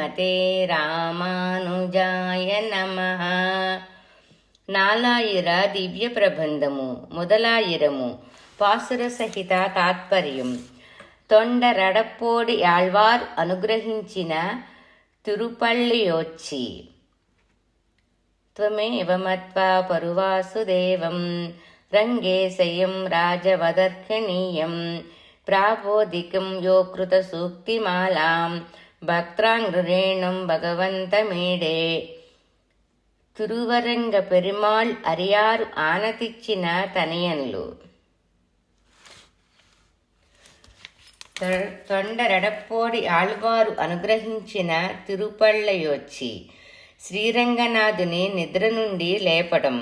శ్రీమతే రామానుజాయ నమః. నాలాయిర దివ్య ప్రబంధము మొదలాయిరము పాసుర సహిత తాత్పర్యం. తొండరడప్పోడి ఆళ్వార్ అనుగ్రహించిన తిరుపళ్ళియొచ్చి. త్వమేవ మత్వా పరువాసుదేవం రంగేశయం రాజవదర్శనీయం ప్రాబోధికం యో కృత సూక్తిమాలాం భక్త్రాంగ్రేణం భగవంతమీడే. తిరువరంగ పెరుమాళ్ అరియారు ఆనతిచ్చిన తనయన్లు. తొండరడప్పోడి ఆళ్వారు అనుగ్రహించిన తిరుపళ్ళయొచ్చి. శ్రీరంగనాథుని నిద్ర నుండి లేపడం.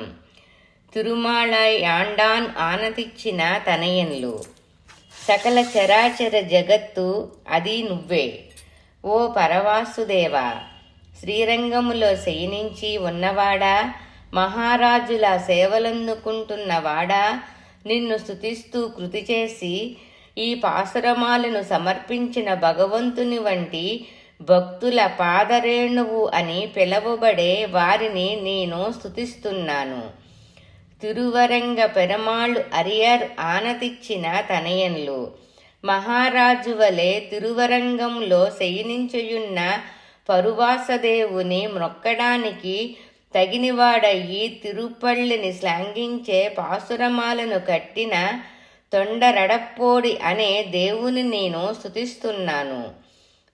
తిరుమాళాయ్ యాండాన్ ఆనతిచ్చిన తనయన్లు. సకల చరాచర జగత్తు అది నువ్వే ఓ పరవాసుదేవా. శ్రీరంగములో శయనించి ఉన్నవాడా, మహారాజుల సేవలందుకుంటున్నవాడా, నిన్ను స్తుతిస్తూ కృతి చేసి ఈ పాసురమాలను సమర్పించిన భగవంతుని వంటి భక్తుల పాదరేణువు అని పిలవబడే వారిని నేను స్తుతిస్తున్నాను. తిరువరంగ పెరుమాళ్ అరియర్ ఆనతిచ్చిన తనయన్లు. మహారాజు వలె తిరువరంగంలో శయనించుయున్న పరువాసదేవుని మ్రొక్కడానికి తగినవాడయ్యి తిరుపళ్ళిని శ్లాఘించే పాసురమాలను కట్టిన తొండరడప్పోడి అనే దేవుని నేను స్తుతిస్తున్నాను.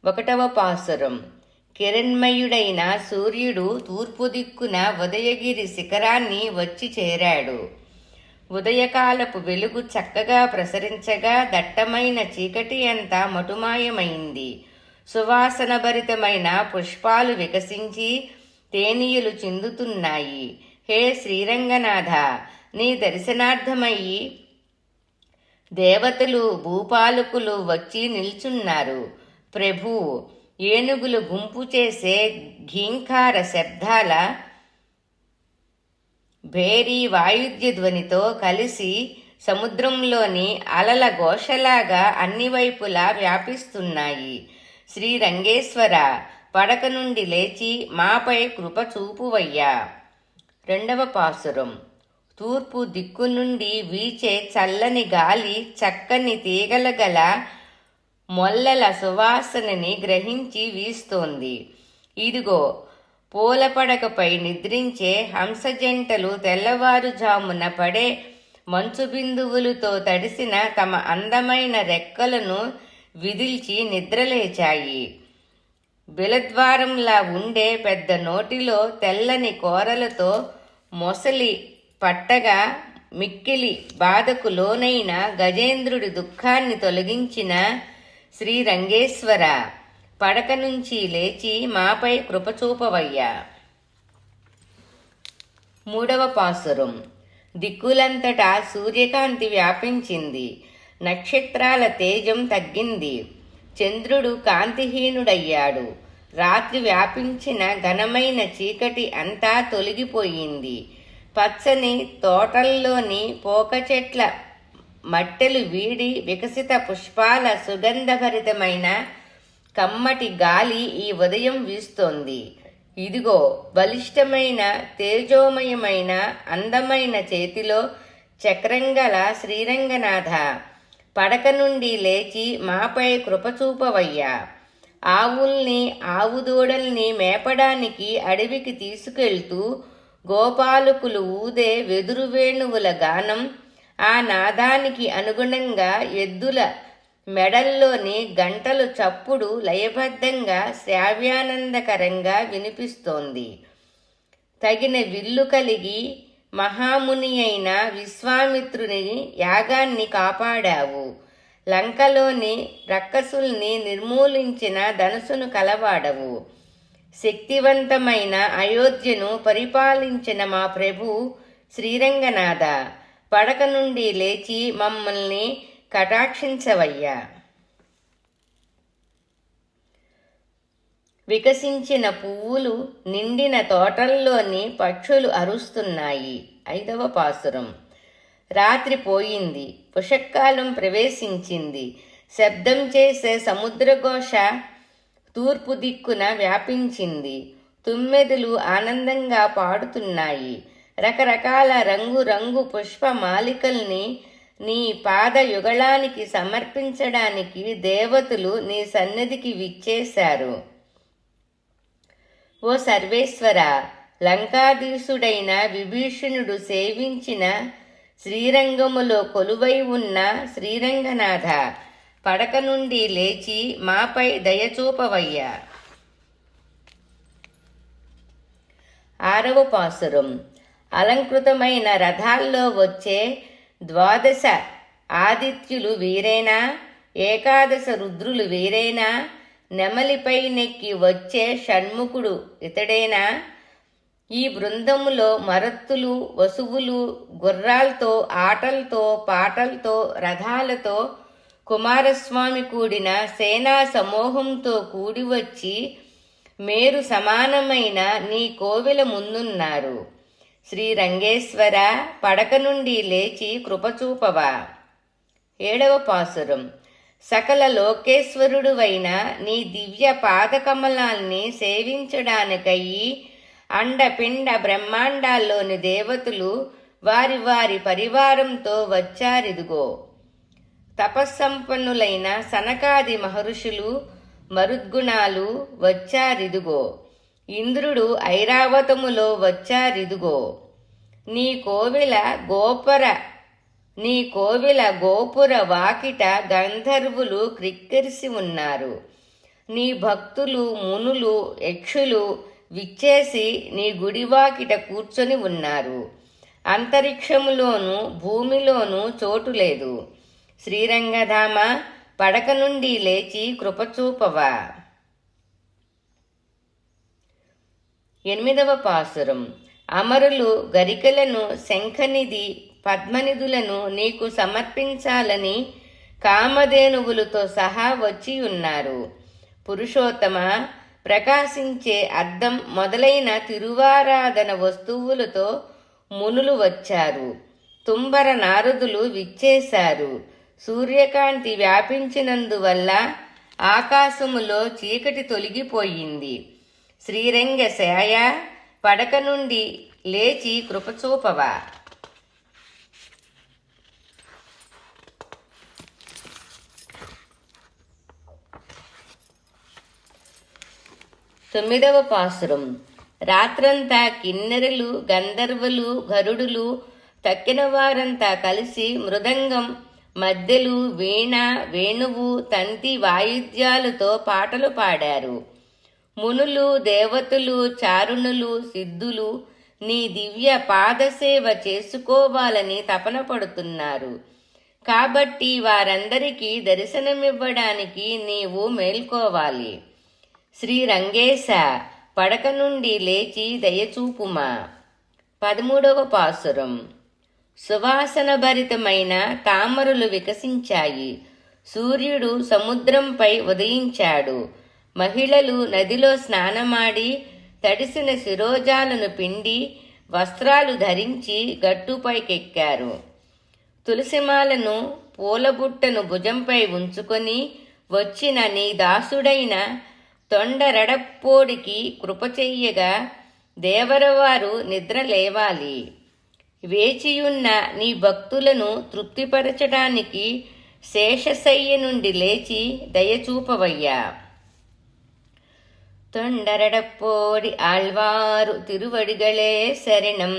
1వ పాసురం. కిరణ్మయుడైన సూర్యుడు తూర్పు దిక్కున ఉదయగిరి శిఖరాన్ని వచ్చి చేరాడు. ఉదయకాలపు వెలుగు చక్కగా ప్రసరించగా దట్టమైన చీకటి అంతా మటుమాయమైంది. సువాసనభరితమైన పుష్పాలు వికసించి తేనీయులు చిందుతున్నాయి. హే శ్రీరంగనాథ, నీ దర్శనార్థమయ్యి దేవతలు భూపాలకులు వచ్చి నిల్చున్నారు. ప్రభూ, ఏనుగులు గుంపు చేసే ఘీంకార శబ్దాల భేరీ వాయుద్య ధ్వనితో కలిసి సముద్రంలోని అలల ఘోషలాగా అన్ని వైపులా వ్యాపిస్తున్నాయి. శ్రీరంగేశ్వర, పడక నుండి లేచి మాపై కృప చూపువయ్యా. 2వ పాసురం. తూర్పు దిక్కు నుండి వీచే చల్లని గాలి చక్కని తీగల గల మొల్లల సువాసనని గ్రహించి వీస్తోంది. ఇదిగో, పూల పడకపై నిద్రించే హంసజంటలు తెల్లవారుజామున పడే మంచు బిందువులతో తడిసిన తమ అందమైన రెక్కలను విదిల్చి నిద్రలేచాయి. బిలద్వారంలా ఉండే పెద్ద నోటిలో తెల్లని కోరలతో మొసలి పట్టగా మిక్కిలి బాధకు లోనైన గజేంద్రుడి దుఃఖాన్ని తొలగించిన శ్రీరంగేశ్వర, పడక నుంచి లేచి మాపై కృపచూపవయ్యా. 3వ పాసురం. దిక్కులంతటా సూర్యకాంతి వ్యాపించింది. నక్షత్రాల తేజం తగ్గింది. చంద్రుడు కాంతిహీనుడయ్యాడు. రాత్రి వ్యాపించిన ఘనమైన చీకటి అంతా తొలగిపోయింది. పచ్చని తోటల్లోని పోక చెట్ల మట్టెలు వీడి వికసిత పుష్పాల సుగంధభరితమైన కమ్మటి గాలి ఈ ఉదయం వీస్తోంది. ఇదిగో, బలిష్టమైన తేజోమయమైన అందమైన చేతిలో చక్రంగల శ్రీరంగనాథ, పడక నుండి లేచి మాపై కృపచూపవయ్యా. ఆవుల్ని ఆవుదూడల్ని మేపడానికి అడవికి తీసుకెళ్తూ గోపాలకులు ఊదే వెదురు వేణువుల గానం, ఆ నాదానికి అనుగుణంగా ఎద్దుల మెడల్లోని గంటలు చప్పుడు లయబద్ధంగా శ్రావ్యానందకరంగా వినిపిస్తోంది. తగిన విల్లు కలిగి మహాముని అయిన విశ్వామిత్రుని యాగాన్ని కాపాడావు. లంకలోని రక్కసుల్ని నిర్మూలించిన ధనుసును కలవాడవు. శక్తివంతమైన అయోధ్యను పరిపాలించిన మా ప్రభు శ్రీరంగనాథ, పడక నుండి లేచి మమ్మల్ని కటాక్షించవయ్యా. వికసించిన పువ్వులు నిండిన తోటల్లోని పక్షులు అరుస్తున్నాయి. 5వ పాసురం. రాత్రి పోయింది, పుషకాలం ప్రవేశించింది. శబ్దం చేసే సముద్రఘోష తూర్పు దిక్కున వ్యాపించింది. తుమ్మెదలు ఆనందంగా పాడుతున్నాయి. రకరకాల రంగు పుష్పమాలికల్ని నీ పాద యుగళానికి సమర్పించడానికి దేవతలు నీ సన్నిధికి విచ్చేశారు. ఓ సర్వేశ్వర, లంకాధీశుడైన విభీషణుడు సేవించిన శ్రీరంగములో కొలువై ఉన్న శ్రీరంగనాథ, పడక నుండి లేచి మాపై దయచూపవయ్యా. 6వ పాసురం. అలంకృతమైన రథాల్లో వచ్చే 12 ఆదిత్యులు వీరేనా? ఏకాదశ రుద్రులు వీరేనా? నెమలిపై నెక్కి వచ్చే షణ్ముఖుడు ఇతడేనా? ఈ బృందములో మరత్తులు, వసువులు, గుర్రాలతో, ఆటలతో, పాటలతో, రథాలతో కుమారస్వామి కూడిన సేనా సమూహంతో కూడివచ్చి మేరు సమానమైన నీ కోవెల ముందున్నారు. శ్రీరంగేశ్వర, పడక నుండి లేచి కృపచూపవా. 7వ పాసురం. సకల లోకేశ్వరుడువైన నీ దివ్య పాదకమలాల్ని సేవించడానికయ్యి అండపిండ బ్రహ్మాండాల్లోని దేవతలు వారి వారి పరివారంతో వచ్చారిదుగో. తపస్సంపన్నులైన సనకాది మహర్షులు, మరుద్గుణాలు వచ్చారిదుగో. ఇంద్రుడు ఐరావతములో వచ్చారిదుగో. నీ కోవిల గోపుర వాకిట గంధర్వులు క్రిక్కిరిసి ఉన్నారు. నీ భక్తులు, మునులు, యక్షులు విచ్చేసి నీ గుడివాకిట కూర్చొని ఉన్నారు. అంతరిక్షములోను భూమిలోనూ చోటు లేదు. శ్రీరంగధామ, పడక నుండి లేచి కృపచూపవా. 8వ పాసురం. అమరులు గరికలను, శంఖనిధి, పద్మనిధులను నీకు సమర్పించాలని కామధేనువులతో సహా వచ్చి ఉన్నారు. పురుషోత్తమ, ప్రకాశించే అద్దం మొదలైన తిరువారాధన వస్తువులతో మునులు వచ్చారు. తుంబర నారదులు విచ్చేశారు. సూర్యకాంతి వ్యాపించినందువల్ల ఆకాశములో చీకటి తొలగిపోయింది. శ్రీరంగశయ, పడక నుండి లేచి కృపచూపవా. 9వ పాసురం. రాత్రంతా కిన్నెరలు, గంధర్వులు, గరుడులు, తక్కిన వారంతా కలిసి మృదంగం, మద్దెలు, వీణ, వేణువు, తంతి వాయిద్యాలతో పాటలు పాడారు. మునులు, దేవతలు, చారుణులు, సిద్ధులు నీ దివ్య పాదసేవ చేసుకోవాలని తపన పడుతున్నారు. కాబట్టి వారందరికీ దర్శనమివ్వడానికి నీవు మేల్కోవాలి. శ్రీరంగేశ, పడక నుండి లేచి దయచూపుమా. 13వ పాసురం. సువాసనభరితమైన తామరులు వికసించాయి. సూర్యుడు సముద్రంపై ఉదయించాడు. మహిళలు నదిలో స్నానమాడి తడిసిన శిరోజాలను పిండి వస్త్రాలు ధరించి గట్టుపైకెక్కారు. తులసిమాలను, పూలబుట్టను భుజంపై ఉంచుకొని వచ్చిన నీ దాసుడైన తొండరడప్పోడికి కృపచెయ్యగా దేవరవారు నిద్ర లేవాలి. వేచియున్న నీ భక్తులను తృప్తిపరచడానికి శేషశయ్య నుండి లేచి దయచూపవయ్యా. తొండరడప్పోడి ఆళ్వారు తిరువడిగళే శరణం.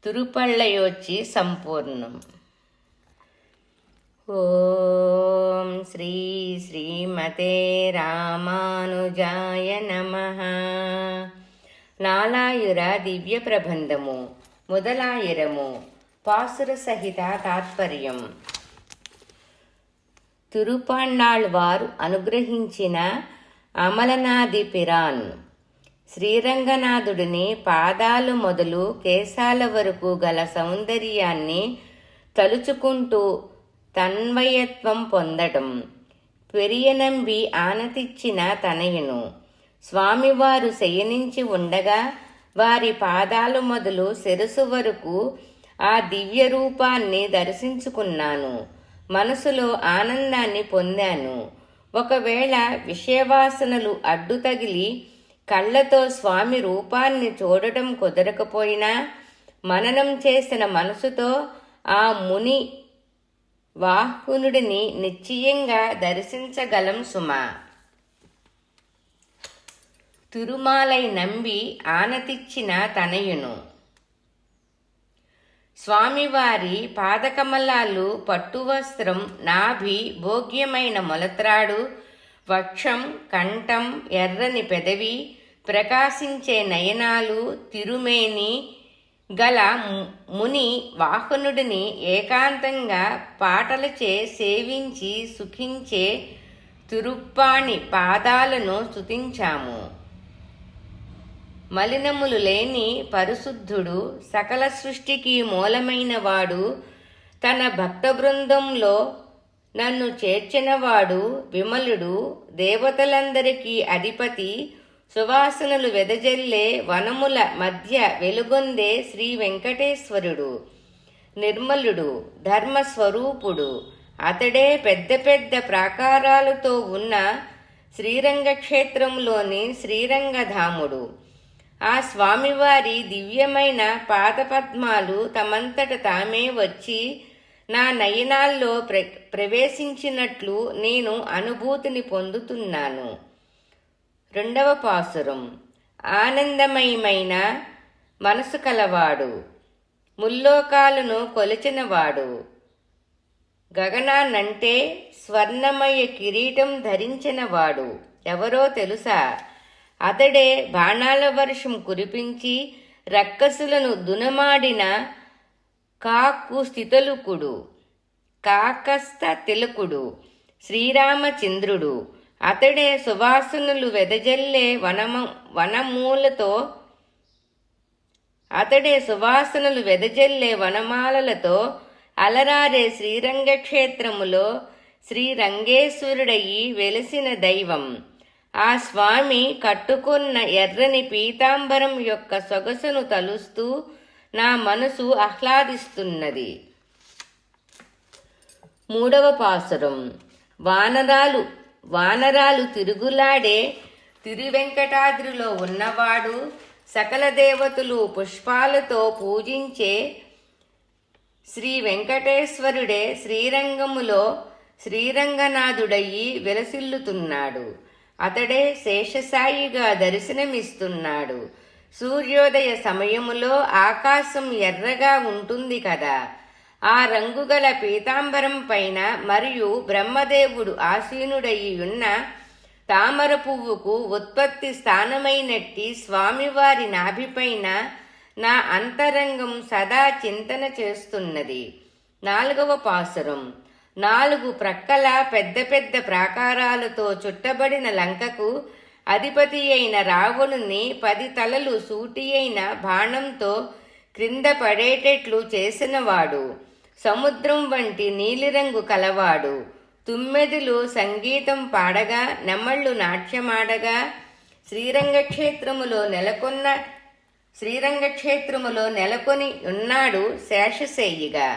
తిరుపళ్ళయోచి సంపూర్ణం. ఓం శ్రీ శ్రీమతే రామానుజాయ నమః. నాలాయుర దివ్య ప్రబంధము మొదలాయిరము. పాసుర సహిత తాత్పర్యం. తిరుపాండాళ్వారు అనుగ్రహించిన అమలనాది పిరాన్. శ్రీరంగనాథుడిని పాదాలు మొదలు కేశాల వరకు గల సౌందర్యాన్ని తలుచుకుంటూ తన్వయత్వం పొందడం. పెరియనంబి ఆనతిచ్చిన తనయును. స్వామివారు శయనించి ఉండగా వారి పాదాలు మొదలు శిరసు వరకు ఆ దివ్య రూపాన్ని దర్శించుకున్నాను. మనసులో ఆనందాన్ని పొందాను. ఒకవేళ విషయవాసనలు అడ్డు తగిలి కళ్ళతో స్వామి రూపాన్ని చూడటం కుదరకపోయినా మననం చేసిన మనసుతో ఆ ముని వాహ్కునుడిని నిశ్చయంగా దర్శించగలం సుమా. తిరుమాలై నంబి ఆనతిచ్చిన తనయును. స్వామివారి పాదకమలాలు, పట్టువస్త్రం, నాభి, భోగ్యమైన మొలత్రాడు, వక్షం, కంఠం, ఎర్రని పెదవి, ప్రకాశించే నయనాలు, తిరుమేని గల ముని వాహనుడిని ఏకాంతంగా పాటలచే సేవించి సుఖించే తిరుప్పాణి పాదాలను స్తుతించాము. మలినములు లేని పరిశుద్ధుడు, సకల సృష్టికి మూలమైనవాడు, తన భక్త బృందంలో నన్ను చేర్చినవాడు, విమలుడు, దేవతలందరికీ అధిపతి, సువాసనలు వెదజల్లే వనముల మధ్య వెలుగొందే శ్రీ వెంకటేశ్వరుడు, నిర్మలుడు, ధర్మస్వరూపుడు. అతడే పెద్ద పెద్ద ప్రాకారాలతో ఉన్న శ్రీరంగక్షేత్రంలోని శ్రీరంగధాముడు. ఆ స్వామివారి దివ్యమైన పాదపద్మాలు తమంతట తామే వచ్చి నా నయనాల్లో ప్రవేశించినట్లు నేను అనుభూతిని పొందుతున్నాను. 2వ పాసురం. ఆనందమయమైన మనసు కలవాడు, ముల్లోకాలను కొలిచినవాడు, గగనాన్నంటే స్వర్ణమయ కిరీటం ధరించినవాడు ఎవరో తెలుసా? అతడే బాణాల వర్షం కురిపించి రక్కసులను దునమాడిన కాకస్థ తిలకుడు శ్రీరామచంద్రుడు. అతడే సువాసనలు వెదజల్లే వనమాలలతో అలరారే శ్రీరంగక్షేత్రములో శ్రీరంగేశ్వరుడయి వెలిసిన దైవం. ఆ స్వామి కట్టుకున్న ఎర్రని పీతాంబరం యొక్క సొగసును తలుస్తూ నా మనసు ఆహ్లాదిస్తున్నది. 3వ పాసురం. వానరాలు తిరుగులాడే తిరువెంకటాద్రిలో ఉన్నవాడు, సకల దేవతలు పుష్పాలతో పూజించే శ్రీ వెంకటేశ్వరుడే శ్రీరంగములో శ్రీరంగనాథుడయి విలసిల్లుతున్నాడు. అతడే శేషసాయిగా దర్శనమిస్తున్నాడు. సూర్యోదయ సమయములో ఆకాశం ఎర్రగా ఉంటుంది కదా, ఆ రంగుగల పీతాంబరం పైన మరియు బ్రహ్మదేవుడు ఆసీనుడయి ఉన్న తామర పువ్వుకు ఉత్పత్తి స్థానమైనట్టి స్వామివారి నాభిపైన నా అంతరంగం సదా చింతన చేస్తున్నది. 4వ పాసురం. 4 ప్రక్కల పెద్ద పెద్ద ప్రాకారాలతో చుట్టబడిన లంకకు అధిపతి అయిన రావణుని 10 తలలు సూటి అయిన బాణంతో క్రింద పడేటట్లు చేసినవాడు, సముద్రం వంటి నీలిరంగు కలవాడు. తుమ్మెదులు సంగీతం పాడగా, నెమళ్ళు నాట్యమాడగా శ్రీరంగక్షేత్రములో నెలకొని ఉన్నాడు శేషశయ్యిగా.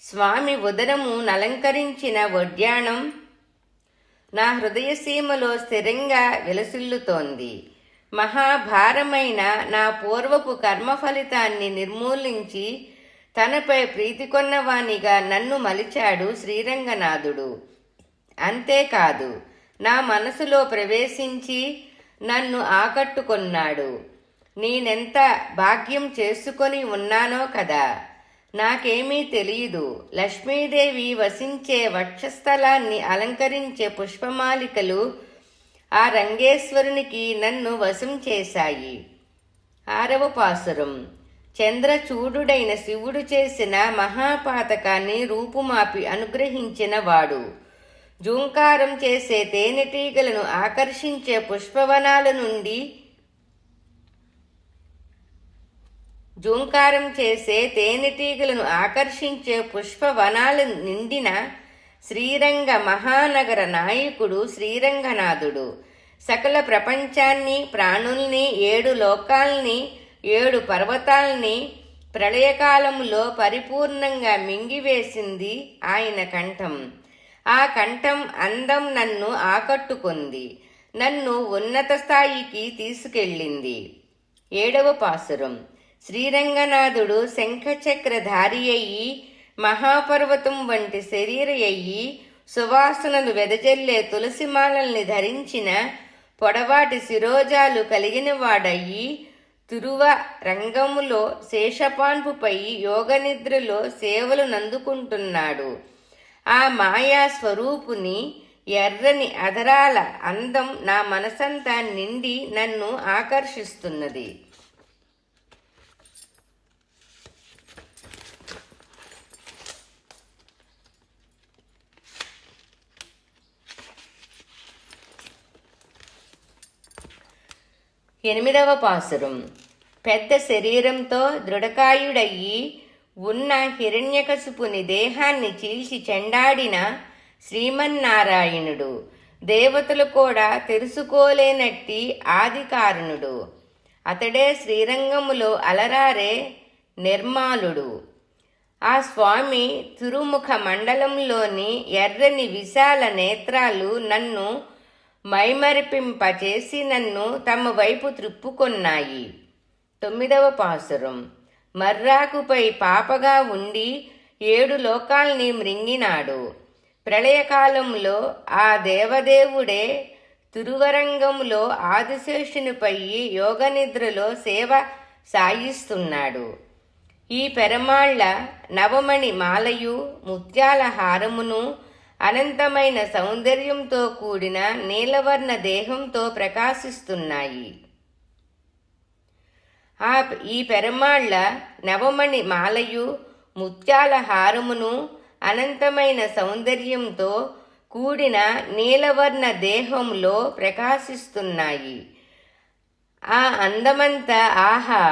స్వామి ఉదరము నలంకరించిన వడ్యాణం నా హృదయసీమలో స్థిరంగా విలసిల్లుతోంది. మహాభారమైన నా పూర్వపు కర్మ ఫలితాన్ని నిర్మూలించి తనపై ప్రీతి కొన్నవానిగా నన్ను మలిచాడు శ్రీరంగనాథుడు. అంతేకాదు, నా మనసులో ప్రవేశించి నన్ను ఆకట్టుకొన్నాడు. నేనెంత భాగ్యం చేసుకొని ఉన్నానో కదా. నాకేమీ తెలియదు. లక్ష్మీదేవి వసించే వక్షస్థలాన్ని అలంకరించే పుష్పమాలికలు ఆ రంగేశ్వరునికి నన్ను వశం చేశాయి. 6వ పాసురం. చంద్రచూడుడైన శివుడు చేసిన మహాపాతకాన్ని రూపుమాపి అనుగ్రహించిన వాడు, జూంకారం చేసే తేనెటీగలను ఆకర్షించే పుష్పవనాల నిండిన శ్రీరంగ మహానగర నాయకుడు శ్రీరంగనాథుడు. సకల ప్రపంచాన్ని, ప్రాణుల్ని, 7 లోకాల్ని, 7 పర్వతాల్ని ప్రళయకాలములో పరిపూర్ణంగా మింగివేసింది ఆయన కంఠం. ఆ కంఠం అందం నన్ను ఆకట్టుకుంది, నన్ను ఉన్నత స్థాయికి తీసుకెళ్ళింది. 7వ పాసురం. శ్రీరంగనాథుడు శంఖచక్రధారి అయ్యి, మహాపర్వతం వంటి శరీర అయ్యి, సువాసనలు వెదజల్లే తులసిమాలల్ని ధరించిన పొడవాటి శిరోజాలు కలిగిన వాడయ్యి, తిరువ రంగములో శేషపాన్పుపై యోగనిద్రలో సేవలు నందుకుంటున్నాడు. ఆ మాయా స్వరూపుని ఎర్రని అధరాల అందం నా మనసంతా నిండి నన్ను ఆకర్షిస్తున్నది. ఎనిమిదవ పాసురం. పెద్ద శరీరంతో దృఢకాయుడయ్యి ఉన్న హిరణ్యకశిపుని దేహాన్ని చీల్చి చెండాడిన శ్రీమన్నారాయణుడు, దేవతలు కూడా తెలుసుకోలేనట్టి ఆది కారణుడు. అతడే శ్రీరంగములో అలరారే నిర్మాలుడు. ఆ స్వామి తిరుముఖ మండలంలోని ఎర్రని విశాల నేత్రాలు నన్ను మైమరిపింపచేసి నన్ను తమ వైపు త్రిప్పుకొన్నాయి. 9వ పాసురం. మర్రాకుపై పాపగా ఉండి 7 లోకాల్ని మృంగినాడు. ప్రళయకాలంలో ఆ దేవదేవుడే తిరువరంగంలో ఆదిశేషునిపై యోగనిద్రలో సేవ సాయిస్తున్నాడు. ఈ పెరమాళ్ల నవమణి మాలయు, ముత్యాల హారమును అనంతమైన సౌందర్యంతో కూడిన నీలవర్ణ దేహంతో ప్రకాశిస్తున్నాయి. ఈ పెరమాళ్ల నవమణి మాలయు, ముత్యాల హారమును అనంతమైన సౌందర్యంతో కూడిన నీలవర్ణ దేహంలో ప్రకాశిస్తున్నాయి. ఆ అందమంతా ఆహా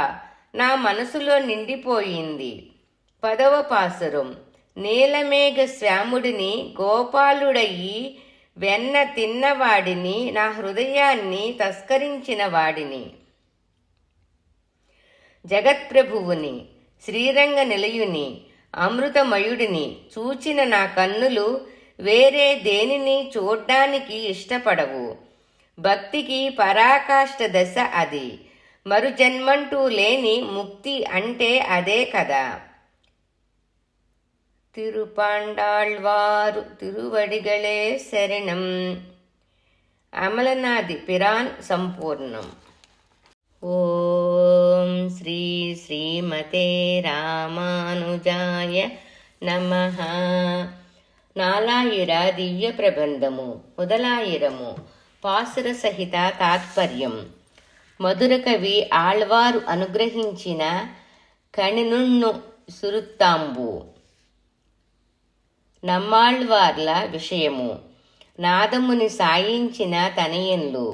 నా మనసులో నిండిపోయింది. 10వ పాసురం. నీలమేఘ శ్యాముడిని గోపాలుడయ్యి, వెన్న తిన్నవాడిని, నా హృదయాన్ని తస్కరించిన వాడిని, జగత్ప్రభువుని, శ్రీరంగ నిలయుని, అమృతమయుడిని చూచిన నా కన్నులు వేరే దేనిని చూడ్డానికి ఇష్టపడవు. భక్తికి పరాకాష్ఠ దశ అది. మరు జన్మంటూ లేని ముక్తి అంటే అదే కదా. తిరుపాండాళ్వారు తిరువడిగళే శరణం. అమలనాది పిరాన్ సంపూర్ణం. ఓం శ్రీ శ్రీమతే రామానుజాయ నమః. నాలాయిర దివ్య ప్రబంధము మొదలాయిరము. పాసుర సహిత తాత్పర్యం. మధుర కవి ఆళ్వారు అనుగ్రహించిన కణినుణ్ణు సురుత్తాంబు. నమ్మాళ్వార్ల విషయము. నాదముని సాయించిన తనయంలు.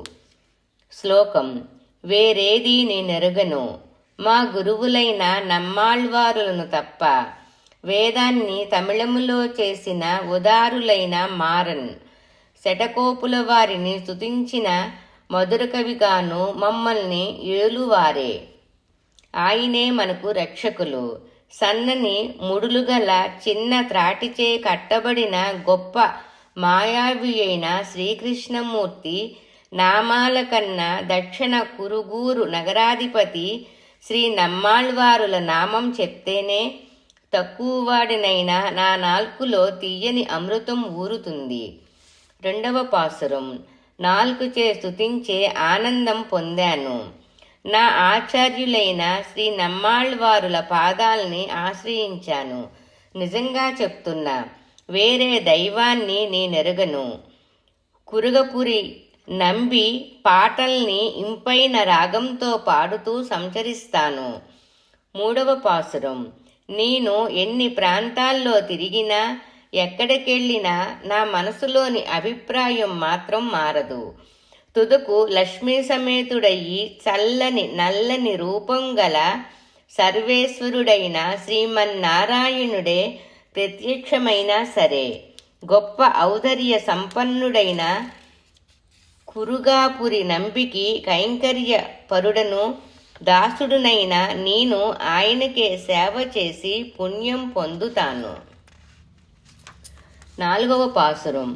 శ్లోకం. వేరేది నేనెరుగను, మా గురువులైన నమ్మాళ్వారులను తప్ప. వేదాన్ని తమిళములో చేసిన ఉదారులైన మారన్ శటకోపుల వారిని స్తుతించిన మధుర కవిగాను మమ్మల్ని ఏలువారే. ఆయనే మనకు రక్షకులు. సన్నని ముడులుగల చిన్న త్రాటిచే కట్టబడిన గొప్ప మాయావి అయిన శ్రీకృష్ణమూర్తి నామాల కన్నా దక్షిణ కురుగూరు నగరాధిపతి శ్రీ నమ్మాళ్వారుల నామం చెప్తేనే తక్కువవాడినైనా నా నాల్కులో తీయని అమృతం ఊరుతుంది. 2వ పాసురం. నాల్కుచే స్తుతించే ఆనందం పొందాను. నా ఆచార్యులైన శ్రీ నమ్మాళ్వారుల పాదాల్ని ఆశ్రయించాను. నిజంగా చెప్తున్నా, వేరే దైవాన్ని నేనెరగను. కురుగపురి నంబి పాటల్ని ఇంపైన రాగంతో పాడుతూ సంచరిస్తాను. 3వ పాసురం. నేను ఎన్ని ప్రాంతాల్లో తిరిగినా, ఎక్కడికెళ్ళినా నా మనసులోని అభిప్రాయం మాత్రం మారదు. తుదకు లక్ష్మీ సమేతుడయ్యి చల్లని నల్లని రూపం గల సర్వేశ్వరుడైన శ్రీమన్నారాయణుడే ప్రత్యక్షమైనా సరే, గొప్ప ఔదర్య సంపన్నుడైన కురుగాపురి నంబికి కైంకర్య పరుడను దాసుడునైన నేను ఆయనకే సేవ చేసి పుణ్యం పొందుతాను. 4వ పాసురం.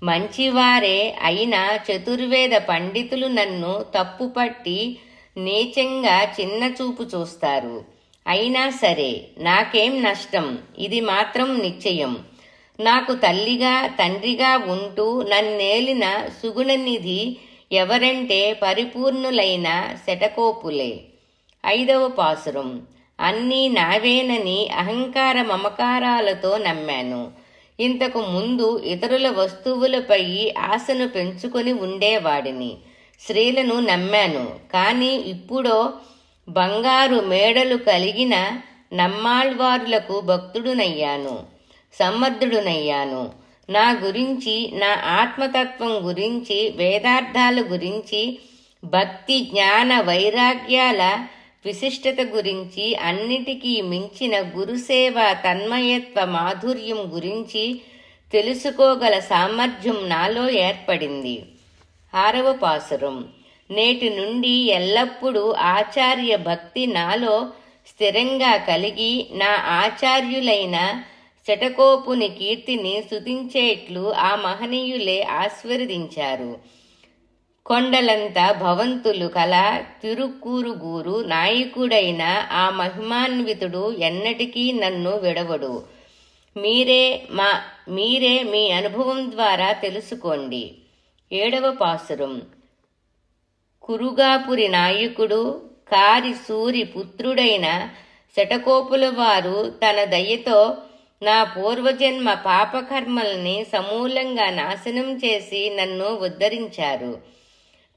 మంచివారే అయిన చతుర్వేద పండితులు నన్ను తప్పుపట్టి నీచంగా చిన్నచూపు చూస్తారు. అయినా సరే నాకేం నష్టం, ఇది మాత్రం నిశ్చయం. నాకు తల్లిగా తండ్రిగా ఉంటూ నన్నేలిన సుగుణనిధి ఎవరంటే పరిపూర్ణులైన శటకోపులే. 5వ పాసురం. అన్నీ నావేనని అహంకార మమకారాలతో నమ్మాను. ఇంతకు ముందు ఇతరుల వస్తువులపై ఆశను పెంచుకొని ఉండేవాడిని. స్త్రీలను నమ్మాను. కానీ ఇప్పుడో బంగారు మేడలు కలిగిన నమ్మాళ్వారులకు భక్తుడునయ్యాను, సమర్థుడునయ్యాను. నా గురించి, నా ఆత్మతత్వం గురించి, వేదార్థాల గురించి, భక్తి జ్ఞాన వైరాగ్యాల విశిష్టత గురించి, అన్నిటికీ మించిన గురుసేవ తన్మయత్వ మాధుర్యం గురించి తెలుసుకోగల సామర్థ్యం నాలో ఏర్పడింది. 6వ పాసురం. నేటి నుండి ఎల్లప్పుడూ ఆచార్య భక్తి నాలో స్థిరంగా కలిగి నా ఆచార్యులైన శటకోపుని కీర్తిని స్తుతించేట్లు ఆ మహనీయులే ఆశీర్వదించారు. కొండలంత భవంతులు కల తిరుక్కూరుగురు నాయకుడైన ఆ మహిమాన్వితుడు ఎన్నటికీ నన్ను విడవడు. మీరే మీ అనుభవం ద్వారా తెలుసుకోండి. 7వ పాసురం. కురుగాపురి నాయకుడు కారి సూరి పుత్రుడైన శటకోపుల వారు తన దయతో నా పూర్వజన్మ పాపకర్మల్ని సమూలంగా నాశనం చేసి నన్ను ఉద్ధరించారు.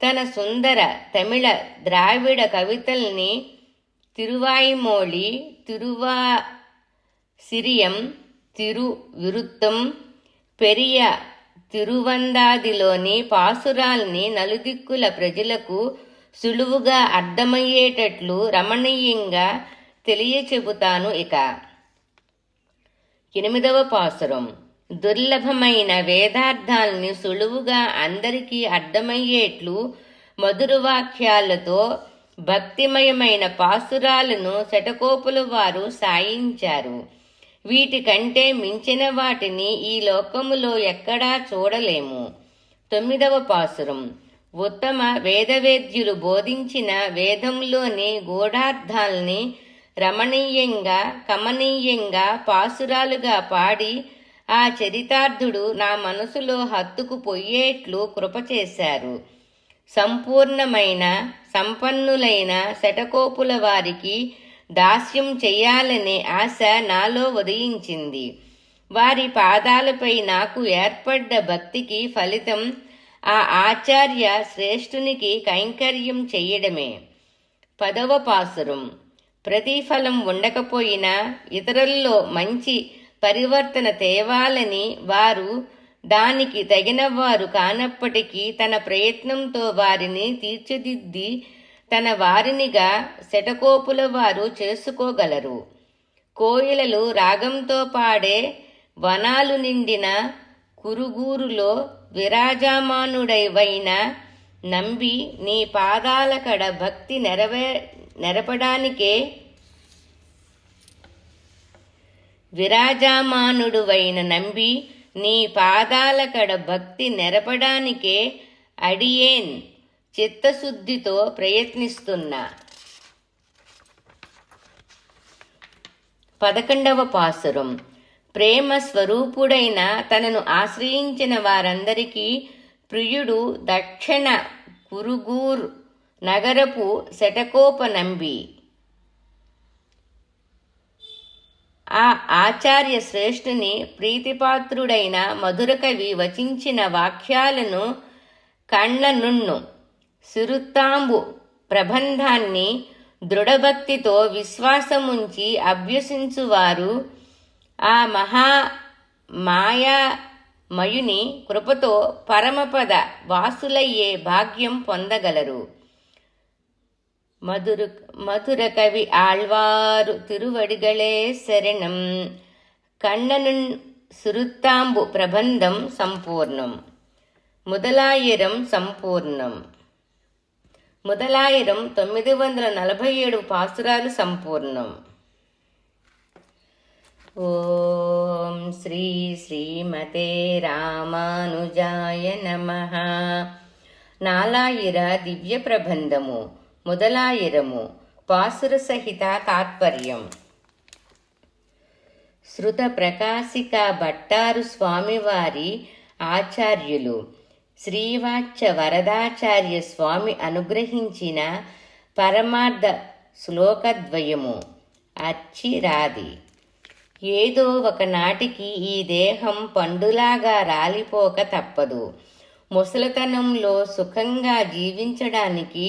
తన సుందర తమిళ ద్రావిడ కవితల్ని తిరువాయిమోళి, తిరువాసిరియం, తిరువిరుత్తం, పెరియ తిరువందాదిలోని పాసురాల్ని నలుదిక్కుల ప్రజలకు సులువుగా అర్థమయ్యేటట్లు రమణీయంగా తెలియచెబుతాను. ఇక 8వ పాసురం. దుర్లభమైన వేదార్థాల్ని సులువుగా అందరికీ అర్థమయ్యేట్లు మధురవాక్యాలతో భక్తిమయమైన పాసురాలను శటకోపుల వారు సాయించారు. వీటికంటే మించిన వాటిని ఈ లోకములో ఎక్కడా చూడలేము. 9వ పాసురం. ఉత్తమ వేదవేద్యులు బోధించిన వేదంలోని గూఢార్థాల్ని రమణీయంగా కమనీయంగా పాసురాలుగా పాడి ఆ చరితార్థుడు నా మనసులో హత్తుకుపోయేట్లు కృపచేశారు. సంపూర్ణమైన సంపన్నులైన శటకోపుల వారికి దాస్యం చెయ్యాలనే ఆశ నాలో ఉదయించింది. వారి పాదాలపై నాకు ఏర్పడ్డ భక్తికి ఫలితం ఆ ఆచార్య శ్రేష్ఠునికి కైంకర్యం చెయ్యడమే. 10వ పాసురం. ప్రతిఫలం ఉండకపోయినా ఇతరుల్లో మంచి పరివర్తన తేవాలని వారు దానికి తగినవారు కానప్పటికీ తన ప్రయత్నంతో వారిని తీర్చిదిద్ది తన వారినిగా శటకోపుల వారు చేసుకోగలరు. కోయిలలు రాగంతో పాడే వనాలు నిండిన కురుగూరులో విరాజమానుడైవైన నంబి నీ పాదాల కడ భక్తి నెరపడానికే విరాజమానుడువైన నంబి నీ పాదాల కడ భక్తి నెరపడానికే అడియేన్ చిత్తశుద్ధితో ప్రయత్నిస్తున్నా. 11వ పాసురం. ప్రేమ స్వరూపుడైన తనను ఆశ్రయించిన వారందరికీ ప్రియుడు దక్షిణ కురుగూర్ నగరపు శటకోప నంబి. ఆ ఆచార్య శ్రేష్ఠుని ప్రీతిపాత్రుడైన మధురకవి వచించిన వాక్యాలను కళ్ళనున్ను సిరుత్తాంబు ప్రబంధాన్ని దృఢభక్తితో విశ్వాసముంచి అభ్యసించువారు ఆ మాయామయుని కృపతో పరమపద వాసులయ్యే భాగ్యం పొందగలరు. మధుర కవి ఆళ్వారు తిరువడిగళే శరణం. కண்ணనున్ సిరుత్తాంబు ప్రబంధం సంపూర్ణం. ముదలాయిరం సంపూర్ణం. ముదలాయిరం 947 పాసురాలు సంపూర్ణం. ఓం శ్రీ శ్రీమతే రామానుజాయ నమః. నాలాయిర దివ్య ప్రబంధము మొదలాయిరము పాసుర సహిత తాత్పర్యం. శృత ప్రకాశిక భట్టారు స్వామివారి ఆచార్యులు శ్రీవాచ్య వరదాచార్య స్వామి అనుగ్రహించిన పరమార్థ శ్లోకద్వయము. అచ్చిరాది. ఏదో ఒకనాటికి ఈ దేహం పండులాగా రాలిపోక తప్పదు. ముసలితనంలో సుఖంగా జీవించడానికి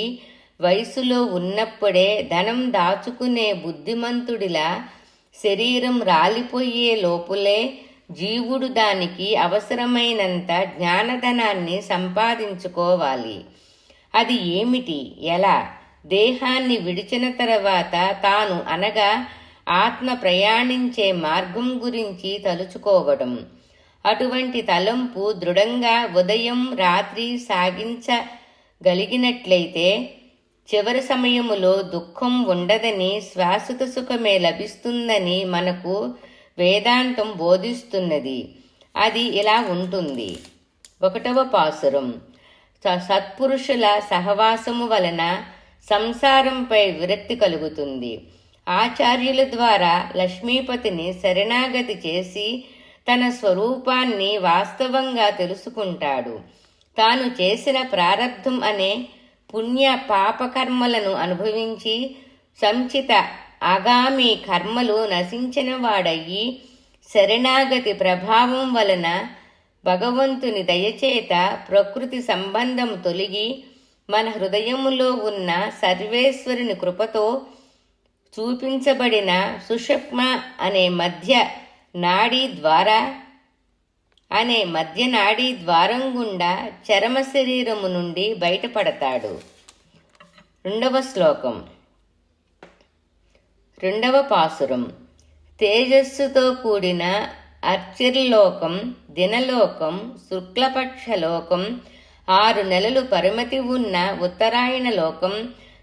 వయసులో ఉన్నప్పుడే ధనం దాచుకునే బుద్ధిమంతుడిలా శరీరం రాలిపోయే లోపులే జీవుడు దానికి అవసరమైనంత జ్ఞానధనాన్ని సంపాదించుకోవాలి. అది ఏమిటి, ఎలా? దేహాన్ని విడిచిన తర్వాత తాను అనగా ఆత్మ ప్రయాణించే మార్గం గురించి తలుచుకోవడం. అటువంటి తలంపు దృఢంగా ఉదయం రాత్రి సాగించగలిగినట్లయితే చివరి సమయములో దుఃఖం ఉండదని, శాశ్వత సుఖమే లభిస్తుందని మనకు వేదాంతం బోధిస్తున్నది. అది ఇలా ఉంటుంది. 1వ పాసురం. సత్పురుషుల సహవాసము వలన సంసారంపై విరక్తి కలుగుతుంది. ఆచార్యుల ద్వారా లక్ష్మీపతిని శరణాగతి చేసి తన స్వరూపాన్ని వాస్తవంగా తెలుసుకుంటాడు. తాను చేసిన ప్రారబ్ధం అనే పుణ్య పాపకర్మలను అనుభవించి సంచిత ఆగామి కర్మలు నశించిన వాడయ్యి శరణాగతి ప్రభావం వలన భగవంతుని దయచేత ప్రకృతి సంబంధం తొలగి మన హృదయములో ఉన్న సర్వేశ్వరుని కృపతో చూపించబడిన సుషుమ్న అనే మధ్య నాడీ ద్వారం గుండా చరమ శరీరము నుండి బయటపడతాడు. 2వ శ్లోకం. 2వ పాసురం. తేజస్సుతో కూడిన అర్చిర్లోకం, దినలోకం, శుక్లపక్షలోకం, 6 నెలలు పరిమితి ఉన్న ఉత్తరాయణ లోకం,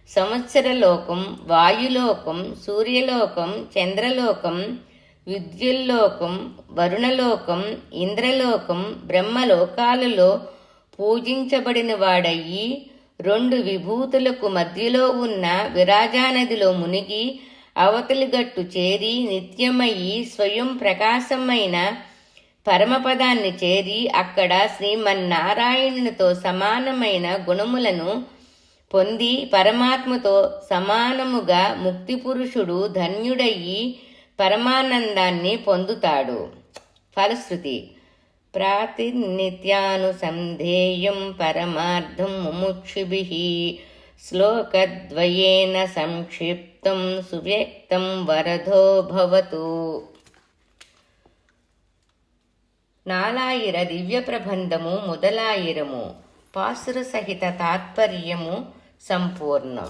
సంవత్సరలోకం, వాయులోకం, సూర్యలోకం, చంద్రలోకం, విద్యుల్లోకం, వరుణలోకం, ఇంద్రలోకం, బ్రహ్మలోకాలలో పూజించబడిన వాడయ్యి 2 విభూతులకు మధ్యలో ఉన్న విరాజానదిలో మునిగి అవతలి గట్టు చేరి నిత్యమయ్యి స్వయం ప్రకాశమైన పరమపదాన్ని చేరి అక్కడ శ్రీమన్నారాయణునితో సమానమైన గుణములను పొంది పరమాత్మతో సమానముగా ముక్తి పురుషుడు ధన్యుడయ్యి పరమానందాన్ని పొందుతాడు. ఫలశ్రుతి. ప్రాతినిత్యానుసంధేయం పరమార్థం ముముక్షుభిః శ్లోకద్వయేన సంక్షిప్తం సువ్యక్తం వరదో భవతు. నాలాయిర దివ్య ప్రబంధము మొదలాయిరము పాసుర సహిత తాత్పర్యము సంపూర్ణం.